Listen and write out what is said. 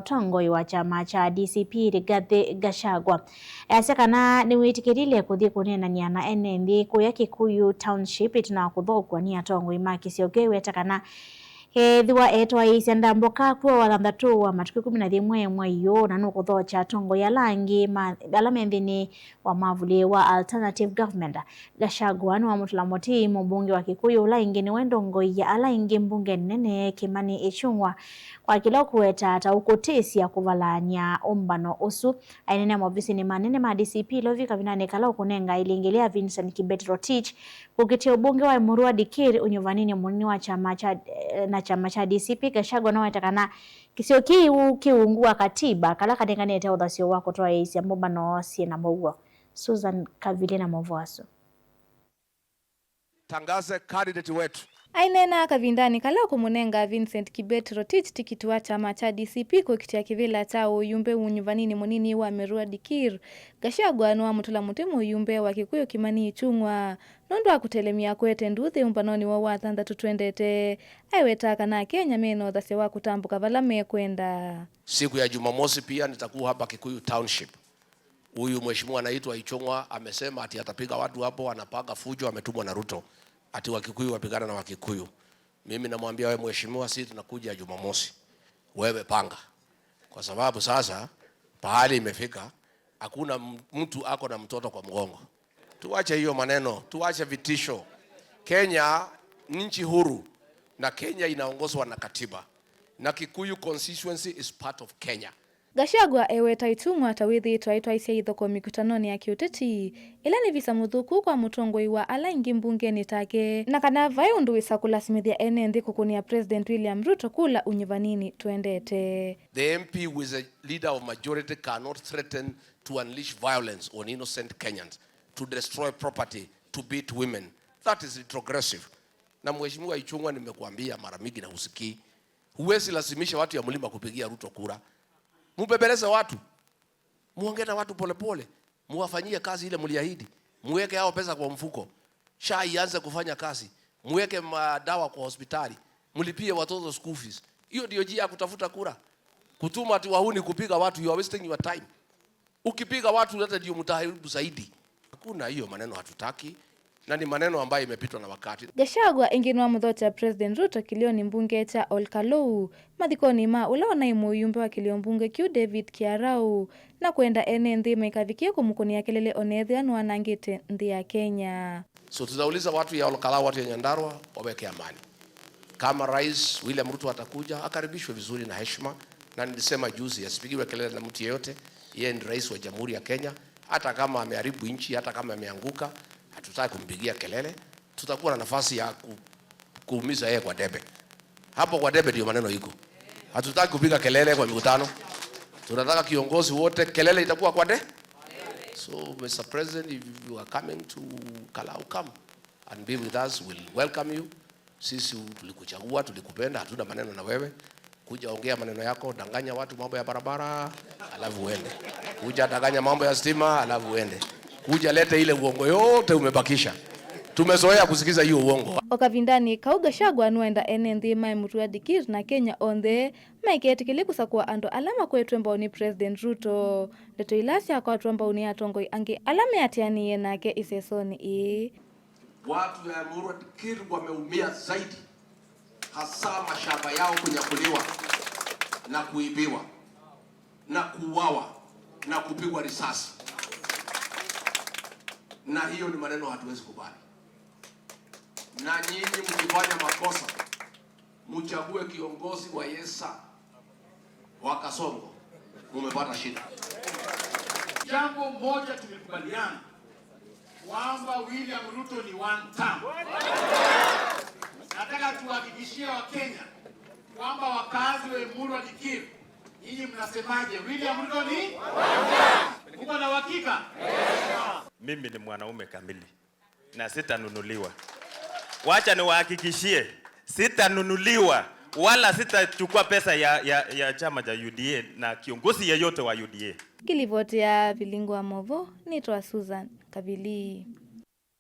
Mutongoi wa chama cha DCP Rigathi Gachagua esekana niwitikirile kuthi kunenania na NND kuya Kikuyu Township itinakuthokwa ni atongoi makisio wetakana thiwa etwa isenda mboka kwa wathanthatu wa matuku 11 mwaiyo na nukuthocha atongoi alangi alamenthini wa mavuli wa Alternative Government. Gachagua ni wa mutlamoti mbunge wa Kikuyu ulaingi ni wendongoi ya alaingi mbunge nene Kimani Ichung'wah kwa kila kuweta ata ukutisia kuvalania umbano usu ainene mobisi ni manene ma DCP lovi kavinane kala ukunenga ilingilia Vincent Kibet Rotich kukitia ubunge wa Emurua Dikir unyuvanini munini wa chama cha DCP. Gachagua na wetakana kisio kiungua katiba kala kadenganete uthasio wako toa isi ambano sie na mauwa. Susan Kavile na Movoaso. Tangaze candidate wetu ainena kavindani kala kumunenga Vincent Kibet Rotich tikiti wa chama cha DCP kukitia kivila chao uyumbe unyuvanini munini wa Emurua Dikir. Gachagua ni wa mutlamutimu uyumbe wa Kikuyu Kimani Ichung'wah nondo akutelemia kwete nduthi umpanoni wa wathanthatu twendete aiwetaka na Kenya meno thase wa kutambuka vala mekwenda. Siku ya Jumamosi pia nitakuwa hapa Kikuyu Township. Huyu mheshimiwa anaitwa Ichung'wah amesema ati atapiga watu hapo, anapaga fujo, ametumwa na Ruto ati Wakikuyu wapigana na Wakikuyu. Mimi namwambia wewe mheshimiwa, sisi tunakuja Jumamosi, wewe panga, kwa sababu sasa pahali imefika hakuna mtu ako na mtoto kwa mgongo. Tuache hiyo maneno, tuache vitisho. Kenya nchi huru na Kenya inaongozwa na katiba na Kikuyu constituency is part of Kenya. Gachagua eweta Ichung'wah tawithi twaitwa isia ithoko mikutanoni ya kiuteti ila ni visa muthuku kwa mutongoi wa alaingi mbungeni take na kana vai undu wisa kulasimithia NND kukunia President William Ruto kula unyivanini twendete. The MP who is a leader of majority cannot threaten to unleash violence on innocent Kenyans, to destroy property, to beat women. That is retrogressive. Na mheshimiwa Ichung'wah nimekuambia mara mingi na usikii, huwezi lazimisha watu ya mlima kupigia Ruto kura. Mubebeleze watu, muongee na watu polepole, muwafanyie kazi ile mliahidi, muweke hao pesa kwa mfuko, SHA ianze kufanya kazi, muweke madawa kwa hospitali, mlipie watoto school fees. Hiyo ndio njia ya kutafuta kura. Kutuma ati wahuni kupiga watu, you are wasting your time. Ukipiga watu hata ndio mtaharibu zaidi. Hakuna hiyo maneno, hatutaki. Na ni maneno ambayo imepitwa na wakati. Gachagua inginwa muthocha President Ruto kilioni mbunge cha Olkalou mathikoni ma ulaona imuyumbe wa kilio mbunge Q David Kiarau na kwenda NND mekavikia kumukunia kelele onethia ni wanangite nthi ya Kenya. So tutauliza watu ya Olkalou, watu ya Nyandarua waweke amani. Kama Rais William Ruto atakuja, akaribishwe vizuri na heshima, na nilisema juzi asipigiwe kelele na mtu yeyote. Yeye ni rais wa Jamhuri ya Kenya, hata kama ameharibu nchi, hata kama ameanguka, hatutaki kumpigia kelele. Tutakuwa na nafasi ya kuumiza yeye kwa debe. Hapo kwa debe ndio maneno iko. Hatutaki kupiga kelele kwa mikutano. Tunataka kiongozi wote kelele itakuwa kwa debe. So Mr. President, if you are coming to Kalau, come and be with us, we'll welcome you. Sisi tulikuchagua, tulikupenda, hatuna maneno na wewe. Kuja ongea maneno yako, danganya watu mambo ya barabara, alafu uende. Kuja danganya mambo ya stima, alafu uende. Kuja lete ile uongo yote umebakisha. Tumezoea kusikiza hiyo uongo. Okavindani kau Gachagua nuenda NND mai Emurua Dikir na Kenya onthe maiketikili kusakua ando alama kwetu mbao President Ruto leto ilasia kwa tuambao ni atongoi ange alama atianie nake isesoni Watu ya Emurua Dikir wameumia zaidi, hasa mashamba yao kunyakuliwa na kuibiwa na kuuawa na kupigwa risasi. Na hiyo ni maneno hatuwezi kubali. Na nyinyi mkifanya makosa, mchague kiongozi wa Yesa wa Kasongo, mumepata shida. Jambo moja tumekubaliana kwamba William Ruto ni one term. Nataka tuhakikishie Wakenya kwamba wakazi wa Emurua Dikir, nyinyi mnasemaje? William Ruto ni one term. Uko na uhakika? Mimi ni mwanaume kamili na sitanunuliwa. Wacha niwahakikishie, sitanunuliwa wala sitachukua pesa ya chama cha UDA na kiongozi yeyote wa UDA. Kilivotea Vilingwa Movo, nitwa Susan Kavili.